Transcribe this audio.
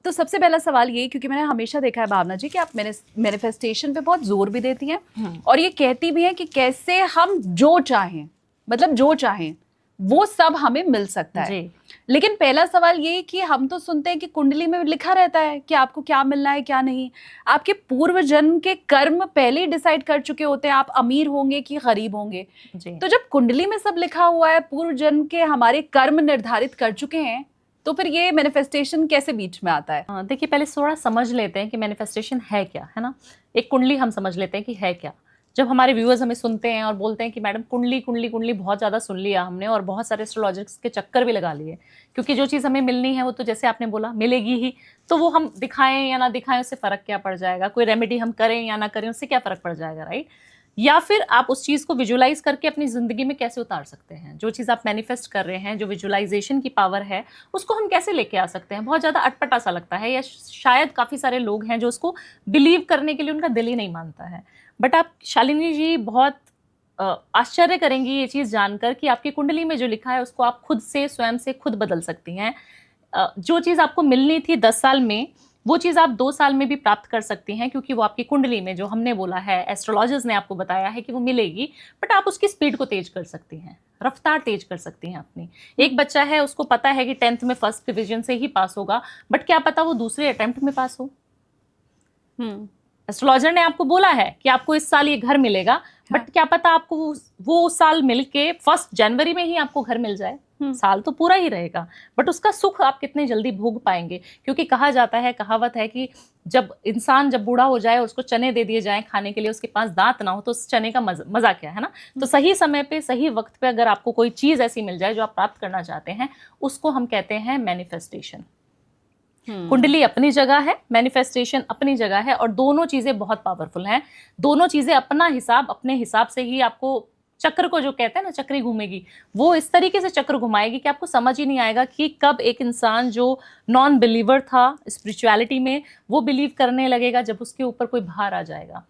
तो सबसे पहला सवाल ये, क्योंकि मैंने हमेशा देखा है भावना जी कि आप मैनिफेस्टेशन पे बहुत जोर भी देती हैं और ये कहती भी हैं कि कैसे हम जो चाहें, मतलब जो चाहें वो सब हमें मिल सकता है जी। लेकिन पहला सवाल ये कि हम तो सुनते हैं कि कुंडली में लिखा रहता है कि आपको क्या मिलना है क्या नहीं। आपके पूर्व जन्म के कर्म पहले ही डिसाइड कर चुके होते हैं आप अमीर होंगे कि गरीब होंगे। तो जब कुंडली में सब लिखा हुआ है, पूर्व जन्म के हमारे कर्म निर्धारित कर चुके हैं, तो फिर ये मैनिफेस्टेशन कैसे बीच में आता है? देखिए, पहले थोड़ा समझ लेते हैं कि मैनिफेस्टेशन है क्या, है ना। एक कुंडली हम समझ लेते हैं कि है क्या। जब हमारे व्यूअर्स हमें सुनते हैं और बोलते हैं कि मैडम कुंडली कुंडली कुंडली बहुत ज़्यादा सुन लिया हमने और बहुत सारे एस्ट्रोलॉजर्स के चक्कर भी लगा लिए, क्योंकि जो चीज़ हमें मिलनी है वो तो जैसे आपने बोला मिलेगी ही, तो वो हम दिखाएं या ना दिखाएं उससे फ़र्क क्या पड़ जाएगा, कोई रेमेडी हम करें या ना करें उससे क्या फ़र्क पड़ जाएगा, राइट। या फिर आप उस चीज़ को विजुलाइज करके अपनी ज़िंदगी में कैसे उतार सकते हैं, जो चीज़ आप मैनिफेस्ट कर रहे हैं, जो विजुलाइजेशन की पावर है उसको हम कैसे लेके आ सकते हैं। बहुत ज़्यादा अटपटा सा लगता है, या शायद काफ़ी सारे लोग हैं जो उसको बिलीव करने के लिए उनका दिल ही नहीं मानता है। बट आप शालिनी जी बहुत आश्चर्य करेंगी ये चीज़ जानकर कि आपकी कुंडली में जो लिखा है उसको आप खुद से, स्वयं से खुद बदल सकती हैं। जो चीज़ आपको मिलनी थी 10 साल में, वो चीज़ आप 2 साल में भी प्राप्त कर सकती हैं, क्योंकि वो आपकी कुंडली में जो हमने बोला है, एस्ट्रोलॉजर्स ने आपको बताया है कि वो मिलेगी। बट आप उसकी स्पीड को तेज कर सकती हैं, रफ्तार तेज कर सकती हैं अपनी। एक बच्चा है, उसको पता है कि 10th में फर्स्ट डिवीजन से ही पास होगा, बट क्या पता वो दूसरे अटेम्प्ट में पास हो। एस्ट्रोलॉजर ने आपको बोला है कि आपको इस साल ये घर मिलेगा, बट क्या पता आपको वो उस साल मिलके 1 जनवरी में ही आपको घर मिल जाए। साल तो पूरा ही रहेगा, बट उसका सुख आप कितने जल्दी भोग पाएंगे। क्योंकि कहा जाता है, कहावत है कि जब इंसान जब बूढ़ा हो जाए और उसको चने दे दिए जाएं खाने के लिए, उसके पास दांत ना हो, तो उस चने का मजा क्या है ना। तो सही समय पे, सही वक्त पे अगर आपको कोई चीज ऐसी मिल जाए जो आप प्राप्त करना चाहते हैं, उसको हम कहते हैं मैनिफेस्टेशन। कुंडली अपनी जगह है, मैनिफेस्टेशन अपनी जगह है, और दोनों चीजें बहुत पावरफुल हैं। दोनों चीजें अपना हिसाब, अपने हिसाब से ही आपको चक्र को, जो कहते हैं ना चक्री घूमेगी, वो इस तरीके से चक्र घुमाएगी कि आपको समझ ही नहीं आएगा कि कब एक इंसान जो नॉन बिलीवर था स्पिरिचुअलिटी में, वो बिलीव करने लगेगा जब उसके ऊपर कोई भार आ जाएगा।